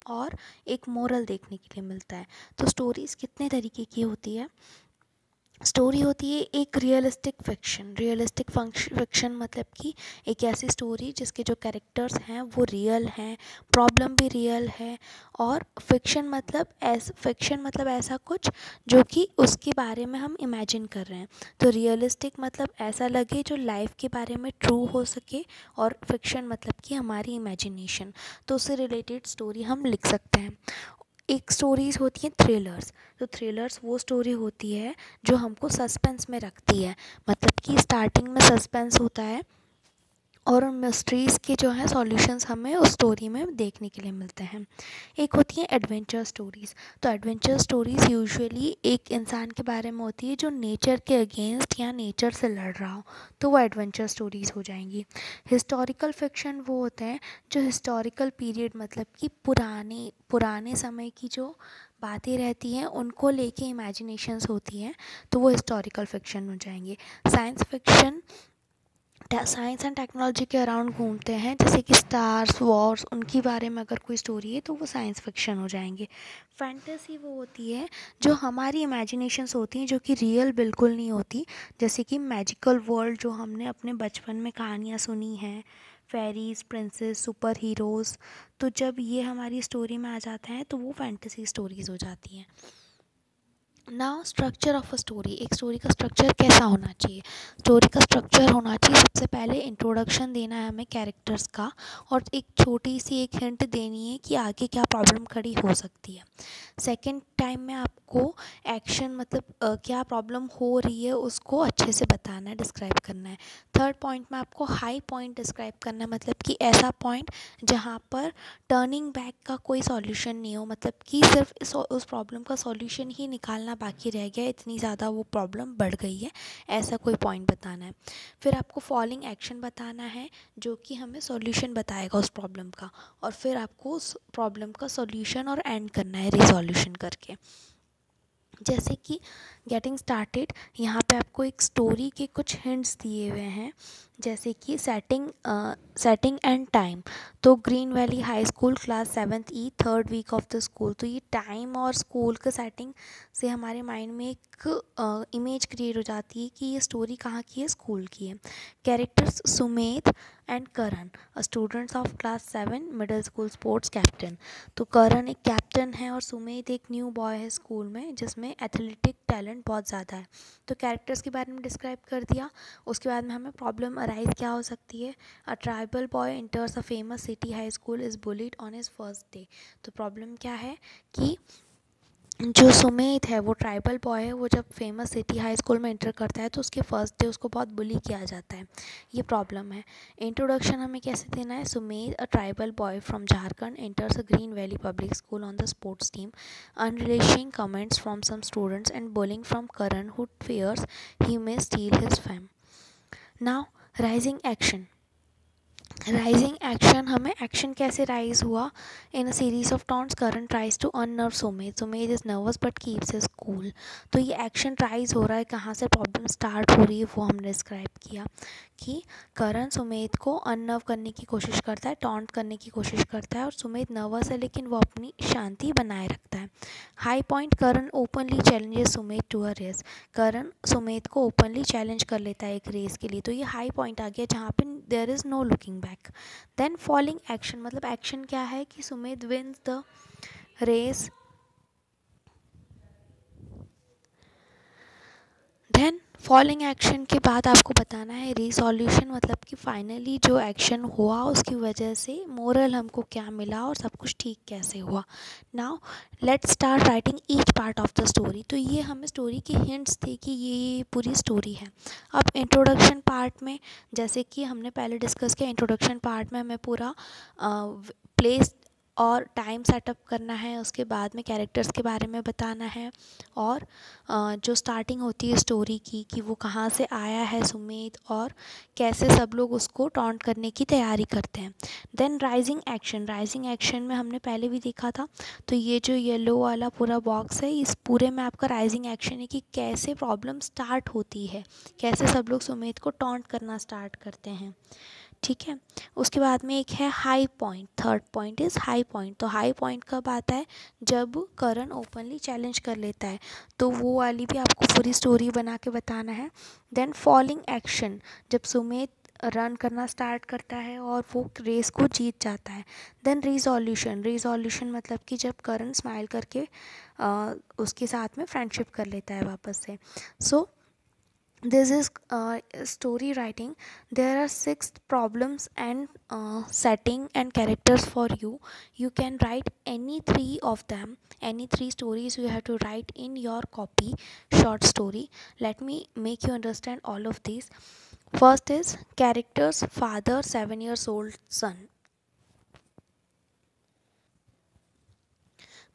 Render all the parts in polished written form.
और एक मोरल देखने के लिए मिलता है। तो स्टोरीज़ कितने तरीके की होती है? स्टोरी होती है एक रियलिस्टिक फिक्शन मतलब कि एक ऐसी स्टोरी जिसके जो कैरेक्टर्स हैं वो रियल हैं, प्रॉब्लम भी रियल है। और फिक्शन मतलब ऐसा कुछ जो कि उसके बारे में हम इमेजिन कर रहे हैं। तो रियलिस्टिक मतलब ऐसा लगे जो लाइफ के बारे में ट्रू हो सके, और फिक्शन मतलब कि हमारी इमेजिनेशन। तो उससे रिलेटेड स्टोरी हम लिख सकते हैं। एक स्टोरीज़ होती हैं थ्रिलर्स। तो थ्रिलर्स वो स्टोरी होती है जो हमको सस्पेंस में रखती है, मतलब कि स्टार्टिंग में सस्पेंस होता है और उन मिस्ट्रीज़ के जो है सॉल्यूशंस हमें उस स्टोरी में देखने के लिए मिलते हैं। एक होती है एडवेंचर स्टोरीज़। तो एडवेंचर स्टोरीज़ यूजुअली एक इंसान के बारे में होती है जो नेचर के अगेंस्ट या नेचर से लड़ रहा हो, तो वो एडवेंचर स्टोरीज़ हो जाएंगी। हिस्टोरिकल फिक्शन वो होते हैं जो हिस्टोरिकल पीरियड मतलब कि पुराने पुराने समय की जो बातें रहती हैं उनको लेके इमेजिनेशंस होती हैं, तो वो हिस्टोरिकल फिक्शन हो जाएंगे। Science fiction science and technology के अराउंड घूमते हैं, जैसे कि स्टार्स वॉर्स उनके बारे में अगर कोई स्टोरी है तो वो साइंस फिक्शन हो जाएंगे। फैंटेसी वो होती है जो हमारी इमेजिनेशंस होती हैं जो कि रियल बिल्कुल नहीं होती, जैसे कि मैजिकल वर्ल्ड जो हमने अपने बचपन में कहानियाँ सुनी हैं, फेरीज प्रिंसेस सुपर हीरोज़। तो जब ये हमारी स्टोरी में आ जाते हैं तो वो फैंटेसी स्टोरीज़ हो जाती हैं। Now structure of a story, एक स्टोरी का स्ट्रक्चर कैसा होना चाहिए? स्टोरी का स्ट्रक्चर होना चाहिए, सबसे पहले इंट्रोडक्शन देना है हमें कैरेक्टर्स का, और एक छोटी सी एक हिंट देनी है कि आगे क्या प्रॉब्लम खड़ी हो सकती है। सेकेंड टाइम में आपको एक्शन मतलब क्या प्रॉब्लम हो रही है उसको अच्छे से बताना है, डिस्क्राइब करना है। थर्ड पॉइंट में आपको हाई पॉइंट डिस्क्राइब करना है, मतलब कि ऐसा पॉइंट जहाँ पर टर्निंग बैक का कोई सॉल्यूशन नहीं हो, मतलब कि सिर्फ उस प्रॉब्लम का सॉल्यूशन ही निकालना बाकी रह गया, इतनी ज़्यादा वो प्रॉब्लम बढ़ गई है, ऐसा कोई पॉइंट बताना है। फिर आपको फॉलोइंग एक्शन बताना है जो कि हमें सॉल्यूशन बताएगा उस प्रॉब्लम का, और फिर आपको उस प्रॉब्लम का सॉल्यूशन और एंड करना है रिजॉल्यूशन करके। जैसे कि गेटिंग स्टार्टेड, यहाँ पे आपको एक स्टोरी के कुछ हिंट्स दिए हुए हैं, जैसे कि सेटिंग एंड टाइम। तो green valley high school class 7th E third week of the school. तो ये टाइम और स्कूल का सेटिंग से हमारे माइंड में एक इमेज क्रिएट हो जाती है कि ये स्टोरी कहाँ की है, स्कूल की है। Characters Sumedh and Karan, students of class 7 middle school sports captain. तो करण एक कैप्टन है और सुमेध एक न्यू बॉय है स्कूल में जिसमें एथलेटिक टैलेंट बहुत ज़्यादा है। तो कैरेक्टर्स के बारे में डिस्क्राइब कर दिया। उसके बाद में हमें प्रॉब्लम अराइज क्या हो सकती है? अ tribal boy इंटर्स a famous city high school is bullied on his first day. तो प्रॉब्लम क्या है कि जो सुमेध है वो ट्राइबल बॉय है, वो जब फेमस सिटी हाई स्कूल में इंटर करता है तो उसके फर्स्ट डे उसको बहुत बुली किया जाता है, ये प्रॉब्लम है। इंट्रोडक्शन हमें कैसे देना है? Sumedh a tribal boy from Jharkhand enters a green valley public school on the sports team, unrelenting comments from some students and bullying from Karan who fears he may steal his fame. Now rising action. Rising action, हमें action कैसे rise हुआ? In a series of taunts Karan tries to unnerve Sumedh, Sumedh is nervous but keeps his cool. तो ये action rise हो रहा है, कहाँ से प्रॉब्लम स्टार्ट हो रही है वो हमने डिस्क्राइब किया कि करण सुमेध को अननर्व करने की कोशिश करता है, टॉन्ट करने की कोशिश करता है, और सुमेध नर्वस है लेकिन वो अपनी शांति बनाए रखता है। High point, Karan openly challenges Sumedh to a race. Karan Sumedh को ओपनली चैलेंज कर लेता है एक रेस के लिए, तो ये हाई पॉइंट आ गया जहाँ पे there is no looking back. Then following action, मतलब एक्शन क्या है कि Sumedh wins the race. Then following action के बाद आपको बताना है रिसॉल्यूशन, मतलब कि फाइनली जो एक्शन हुआ उसकी वजह से मोरल हमको क्या मिला और सब कुछ ठीक कैसे हुआ। Now let's start writing each part of the story. तो ये हमें स्टोरी के हिंट्स थे कि ये पूरी स्टोरी है। अब इंट्रोडक्शन पार्ट में, जैसे कि हमने पहले डिस्कस किया, इंट्रोडक्शन पार्ट में हमें पूरा प्लेस और टाइम सेटअप करना है, उसके बाद में कैरेक्टर्स के बारे में बताना है, और जो स्टार्टिंग होती है स्टोरी की कि वो कहाँ से आया है सुमेध और कैसे सब लोग उसको टॉन्ट करने की तैयारी करते हैं। Then rising action, rising action में हमने पहले भी देखा था, तो ये जो येलो वाला पूरा बॉक्स है इस पूरे में आपका राइजिंग एक्शन है कि कैसे प्रॉब्लम स्टार्ट होती है, कैसे सब लोग सुमेध को टॉन्ट करना स्टार्ट करते हैं। ठीक है। उसके बाद में एक है high point, third point is high point. तो हाई पॉइंट कब आता है, जब करण ओपनली चैलेंज कर लेता है, तो वो वाली भी आपको पूरी स्टोरी बना के बताना है। देन फॉलिंग एक्शन, जब सुमित रन करना स्टार्ट करता है और वो रेस को जीत जाता है। देन रिजोल्यूशन, रिजोल्यूशन मतलब कि जब करण स्माइल करके उसके साथ में फ्रेंडशिप कर लेता है वापस से। सो this is story writing. There are 6 problems and setting and characters for you. You can write any 3 of them, any 3 stories you have to write in your copy short story. Let me make you understand all of these. First is characters: father, 7 years old son.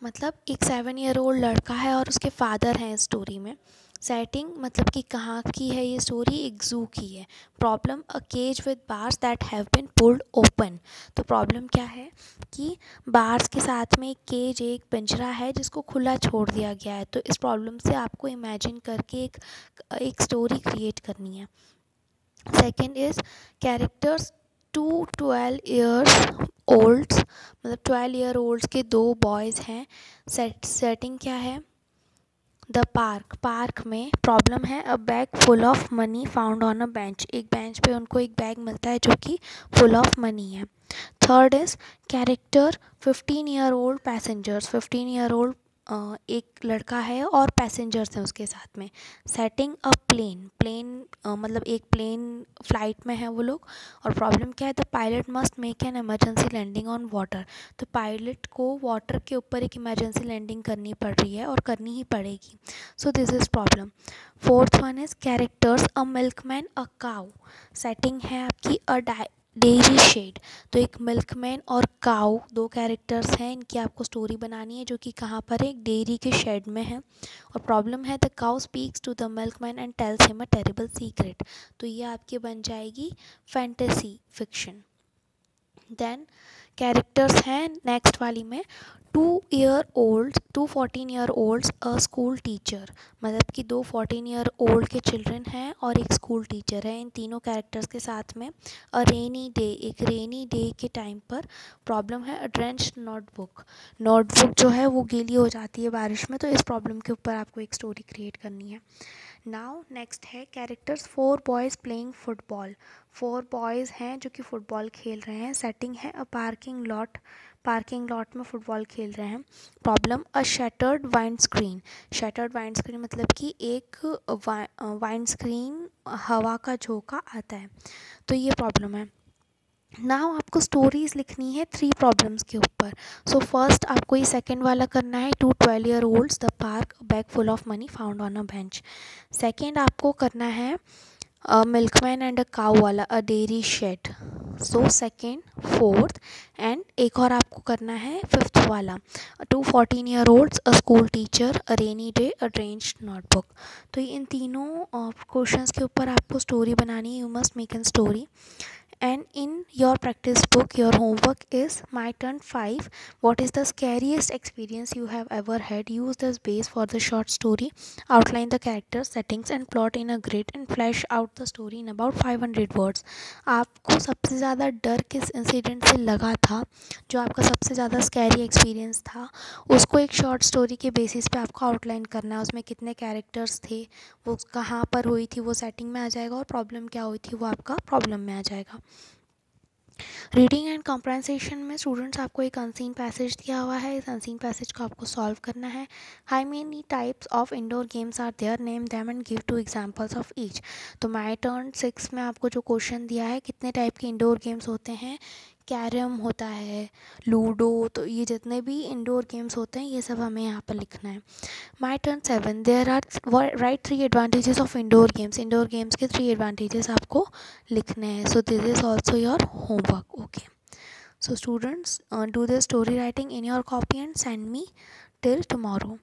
मतलब एक 7 year old लड़का है और उसके father हैं story में। Setting मतलब कि कहाँ की है ये स्टोरी, एक ज़ू की है। Problem: a cage with bars that have been pulled open. तो प्रॉब्लम क्या है कि बार्स के साथ में एक केज, एक पिंजरा है जिसको खुला छोड़ दिया गया है। तो इस प्रॉब्लम से आपको इमेजिन करके एक स्टोरी क्रिएट करनी है। Second is characters: 2 12 years olds, मतलब 12 ईयर ओल्ड्स के 2 बॉयज़ हैं। सेटिंग क्या है, द पार्क, पार्क में प्रॉब्लम है अ bag full of money found on a bench, एक बेंच पे उनको एक बैग मिलता है जो कि फुल ऑफ मनी है। Third is character: 15 year old passengers, 15 year old एक लड़का है और पैसेंजर्स हैं उसके साथ में। सेटिंग: अ प्लेन, प्लेन मतलब एक प्लेन फ्लाइट में है वो लोग, और प्रॉब्लम क्या है, the pilot must make an emergency landing on water. तो पायलट को वाटर के ऊपर एक इमरजेंसी लैंडिंग करनी पड़ रही है और करनी ही पड़ेगी। सो this is problem. Fourth one is characters: a milkman, a cow. Setting है आपकी अ डेयरी शेड। तो एक मिल्कमैन और काऊ 2 कैरेक्टर्स हैं, इनकी आपको स्टोरी बनानी है जो कि कहाँ पर है, एक डेयरी के शेड में है। और प्रॉब्लम है the cow speaks to the milkman and tells him a terrible secret. तो ये आपकी बन जाएगी फैंटेसी फिक्शन। देन कैरेक्टर्स हैं नेक्स्ट वाली में: 2 14 year olds a school teacher, मतलब कि 2 14 year old के चिल्ड्रन हैं और एक स्कूल टीचर है। इन तीनों कैरेक्टर्स के साथ में अ रेनी डे, एक रेनी डे के टाइम पर प्रॉब्लम है अ ड्रेंच्ड नोटबुक, नोटबुक जो है वो गीली हो जाती है बारिश में। तो इस प्रॉब्लम के ऊपर आपको एक स्टोरी क्रिएट करनी है। नाउ नेक्स्ट है characters: 4 boys playing football, 4 boys हैं जो कि फ़ुटबॉल खेल रहे हैं। सेटिंग है a parking lot, parking lot में फ़ुटबॉल खेल रहे हैं। Problem: a shattered windscreen, shattered windscreen मतलब कि एक वाइंड स्क्रीन हवा का झोंका आता है। तो ये प्रॉब्लम है। नाउ आपको स्टोरीज़ लिखनी है 3 प्रॉब्लम्स के ऊपर। सो फर्स्ट आपको ये सेकंड वाला करना है, 2 12 year olds the park bag full of money found on a bench. Second आपको करना है मिल्कमैन एंड अ काऊ वाला, a dairy shed. So second, fourth and एक और आपको करना है फिफ्थ वाला, 2 14 year olds a school teacher, a rainy day, a drenched notebook. तो इन तीनों क्वेश्चंस के ऊपर आपको स्टोरी बनानी है। You must make N story. And in your practice book, your homework is My Turn 5. What is the scariest experience you have ever had? Use this base for the short story. Outline the characters, settings and plot in a grid and flesh out the story in about 500 words. आपको सबसे ज़्यादा डर किस incident से लगा था, जो आपका सबसे ज़्यादा स्कैरी एक्सपीरियंस था, उसको एक शॉर्ट स्टोरी के बेसिस पे आपको आउटलाइन करना है। उसमें कितने कैरेक्टर्स थे, वो कहाँ पर हुई थी, वो सेटिंग में आ जाएगा, और प्रॉब्लम क्या हुई थी वो आपका प्रॉब्लम में आ जाएगा। रीडिंग एंड कॉम्प्रेंसेशन में स्टूडेंट्स आपको एक अनसीन पैसेज दिया हुआ है, इस अनसीन पैसेज को आपको सॉल्व करना है। How many types of indoor games are there, name them and give 2 examples of each. तो माय टर्न 6 में आपको जो क्वेश्चन दिया है, कितने टाइप के इंडोर गेम्स होते हैं, कैरम होता है, लूडो, तो ये जितने भी इंडोर गेम्स होते हैं ये सब हमें यहाँ पर लिखना है। My turn 7, there are write 3 advantages of indoor games, indoor games के 3 एडवांटेजेस आपको लिखने हैं। So this is also your homework. Okay, so students, do the story writing in your copy and send me till tomorrow.